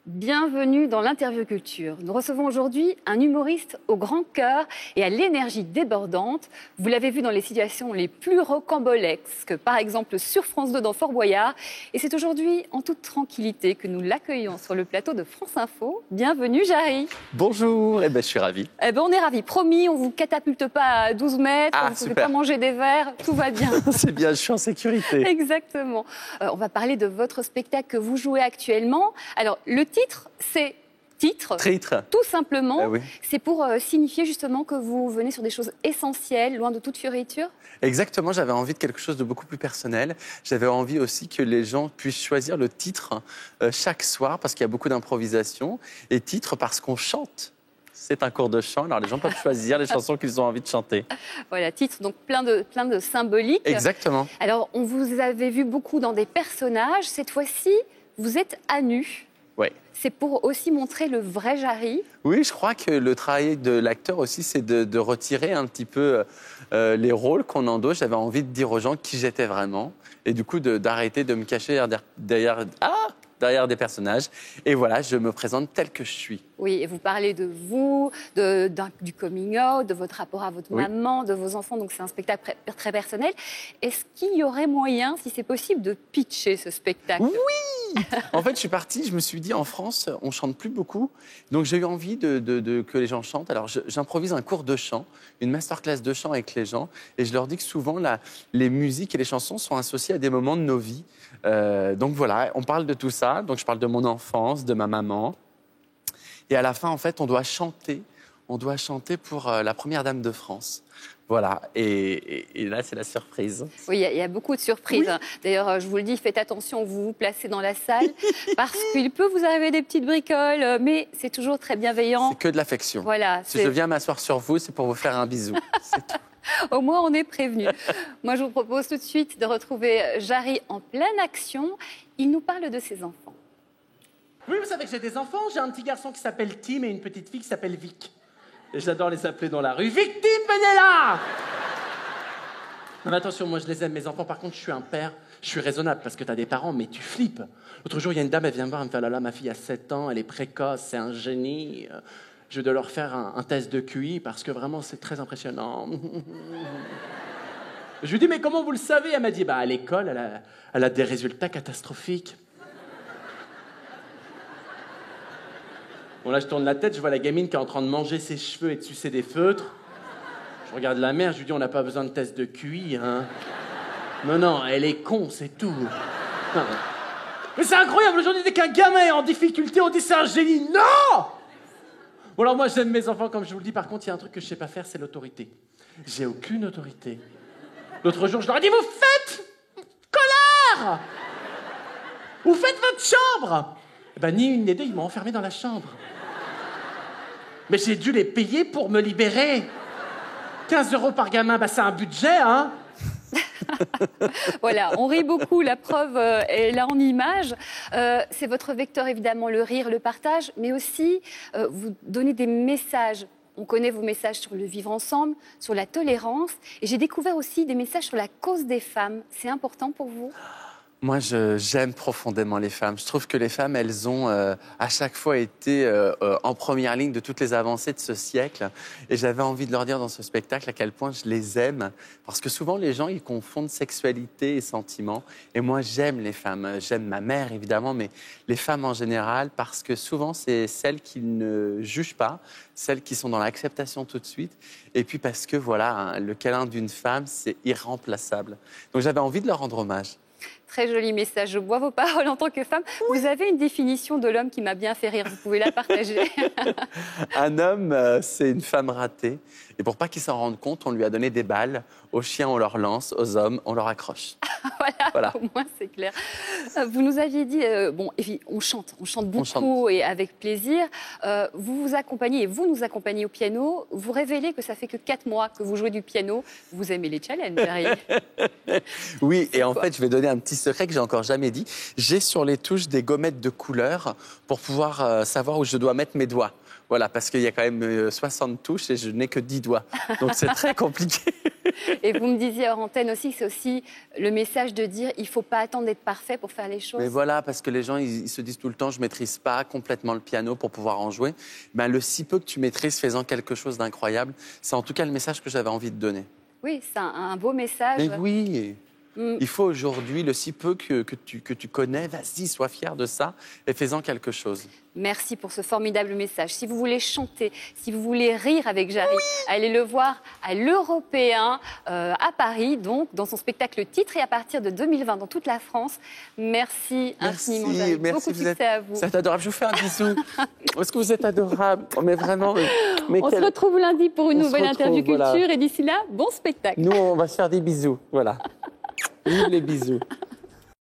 Bienvenue dans l'Interview Culture. Nous recevons aujourd'hui un humoriste au grand cœur et à l'énergie débordante. Vous l'avez vu dans les situations les plus rocambolesques, par exemple sur France 2 dans Fort Boyard. Et c'est aujourd'hui en toute tranquillité que nous l'accueillons sur le plateau de France Info. Bienvenue Jarry. Bonjour, je suis ravi. On est ravis. Promis, on ne vous catapulte pas à 12 mètres, on ne vous fait pas manger des verres, tout va bien. C'est bien, je suis en sécurité. Exactement. On va parler de votre spectacle que vous jouez actuellement. Alors, le titre, c'est Titre. Tout simplement. Ah oui. C'est pour signifier justement que vous venez sur des choses essentielles, loin de toute fioriture. Exactement, j'avais envie de quelque chose de beaucoup plus personnel. J'avais envie aussi que les gens puissent choisir le titre chaque soir, parce qu'il y a beaucoup d'improvisation. Et titre parce qu'on chante. C'est un cours de chant, alors les gens peuvent choisir les chansons qu'ils ont envie de chanter. Voilà, titre, donc plein de symboliques. Exactement. Alors, on vous avait vu beaucoup dans des personnages. Cette fois-ci, vous êtes à nu. Oui. C'est pour aussi montrer le vrai Jarry. Oui, je crois que le travail de l'acteur aussi, c'est de retirer un petit peu les rôles qu'on endosse. J'avais envie de dire aux gens qui j'étais vraiment. Et du coup, d'arrêter de me cacher derrière des personnages. Et voilà, je me présente tel que je suis. Oui, et vous parlez de vous, du coming out, de votre rapport à votre maman, de vos enfants. Donc c'est un spectacle très personnel. Est-ce qu'il y aurait moyen, si c'est possible, de pitcher ce spectacle ? Oui. En fait, je suis partie, je me suis dit, en France, on chante plus beaucoup. Donc j'ai eu envie que les gens chantent. Alors j'improvise un cours de chant, une masterclass de chant avec les gens. Et je leur dis que souvent, les musiques et les chansons sont associées à des moments de nos vies. Donc voilà, on parle de tout ça. Donc je parle de mon enfance, de ma maman. Et à la fin, en fait, on doit chanter pour la première dame de France. Voilà, et là, c'est la surprise. Oui, il y a beaucoup de surprises. Oui. D'ailleurs, je vous le dis, faites attention où vous vous placez dans la salle, parce qu'il peut vous arriver des petites bricoles, mais c'est toujours très bienveillant. C'est que de l'affection. Voilà, si je viens m'asseoir sur vous, c'est pour vous faire un bisou. C'est tout. Au moins, on est prévenu. Moi, je vous propose tout de suite de retrouver Jarry en pleine action. Il nous parle de ses enfants. Oui, vous savez que j'ai des enfants. J'ai un petit garçon qui s'appelle Tim et une petite fille qui s'appelle Vic. Et j'adore les appeler dans la rue. Victime, venez là! Non, mais attention, moi je les aime, mes enfants. Par contre, je suis un père. Je suis raisonnable parce que t'as des parents, mais tu flippes. L'autre jour, il y a une dame, elle vient me voir, elle me fait là, ma fille a 7 ans, elle est précoce, c'est un génie. Je vais leur faire un test de QI parce que vraiment, c'est très impressionnant. Je lui dis, mais comment vous le savez? Elle m'a dit, à l'école, elle a des résultats catastrophiques. Bon, là, je tourne la tête, je vois la gamine qui est en train de manger ses cheveux et de sucer des feutres. Je regarde la mère, je lui dis, on n'a pas besoin de test de QI, hein. Non, elle est con, c'est tout. Non. Mais c'est incroyable, aujourd'hui, dès qu'un gamin est en difficulté, on dit c'est un génie. Non! Bon, alors moi, j'aime mes enfants, comme je vous le dis. Par contre, il y a un truc que je sais pas faire, c'est l'autorité. J'ai aucune autorité. L'autre jour, je leur ai dit, vous faites, connard! Vous faites votre chambre! Ni une ni deux, ils m'ont enfermé dans la chambre. Mais j'ai dû les payer pour me libérer. 15 € par gamin, c'est un budget, hein. Voilà, on rit beaucoup, la preuve est là en image. C'est votre vecteur, évidemment, le rire, le partage, mais aussi vous donnez des messages. On connaît vos messages sur le vivre ensemble, sur la tolérance, et j'ai découvert aussi des messages sur la cause des femmes. C'est important pour vous ? Moi, j'aime profondément les femmes. Je trouve que les femmes, elles ont à chaque fois été en première ligne de toutes les avancées de ce siècle. Et j'avais envie de leur dire dans ce spectacle à quel point je les aime. Parce que souvent, les gens, ils confondent sexualité et sentiments. Et moi, j'aime les femmes. J'aime ma mère, évidemment, mais les femmes en général, parce que souvent, c'est celles qui ne jugent pas, celles qui sont dans l'acceptation tout de suite. Et puis parce que, voilà, le câlin d'une femme, c'est irremplaçable. Donc, j'avais envie de leur rendre hommage. Très joli message. Je bois vos paroles en tant que femme. Oui. Vous avez une définition de l'homme qui m'a bien fait rire. Vous pouvez la partager. Un homme, c'est une femme ratée. Et pour pas qu'ils s'en rendent compte, on lui a donné des balles. Aux chiens, on leur lance. Aux hommes, on leur accroche. Voilà. Au moins, c'est clair. Vous nous aviez dit, on chante beaucoup et avec plaisir. Vous nous accompagnez au piano. Vous révélez que ça fait que 4 mois que vous jouez du piano. Vous aimez les challenges, Jarry. Oui, et en fait, je vais donner un petit secret que j'ai encore jamais dit. J'ai sur les touches des gommettes de couleur pour pouvoir savoir où je dois mettre mes doigts. Voilà, parce qu'il y a quand même 60 touches et je n'ai que 10 doigts. Donc c'est très compliqué. Et vous me disiez hors antenne aussi que c'est aussi le message de dire il ne faut pas attendre d'être parfait pour faire les choses. Mais voilà, parce que les gens, ils se disent tout le temps, je ne maîtrise pas complètement le piano pour pouvoir en jouer. Ben, le si peu que tu maîtrises, fais-en quelque chose d'incroyable. C'est en tout cas le message que j'avais envie de donner. Oui, c'est un beau message. Mais oui, il faut aujourd'hui, le si peu que tu connais, vas-y, sois fier de ça et fais-en quelque chose. Merci pour ce formidable message. Si vous voulez chanter, si vous voulez rire avec Jarry, allez le voir à l'Européen à Paris, donc dans son spectacle Titre et à partir de 2020 dans toute la France. Merci infiniment, Jarry. Beaucoup de succès à vous. C'est adorable. Je vous fais un bisou. Est-ce que vous êtes adorable? Mais vraiment. On se retrouve lundi pour une nouvelle interview culture et d'ici là, bon spectacle. Nous, on va se faire des bisous. Voilà. Vive les bisous.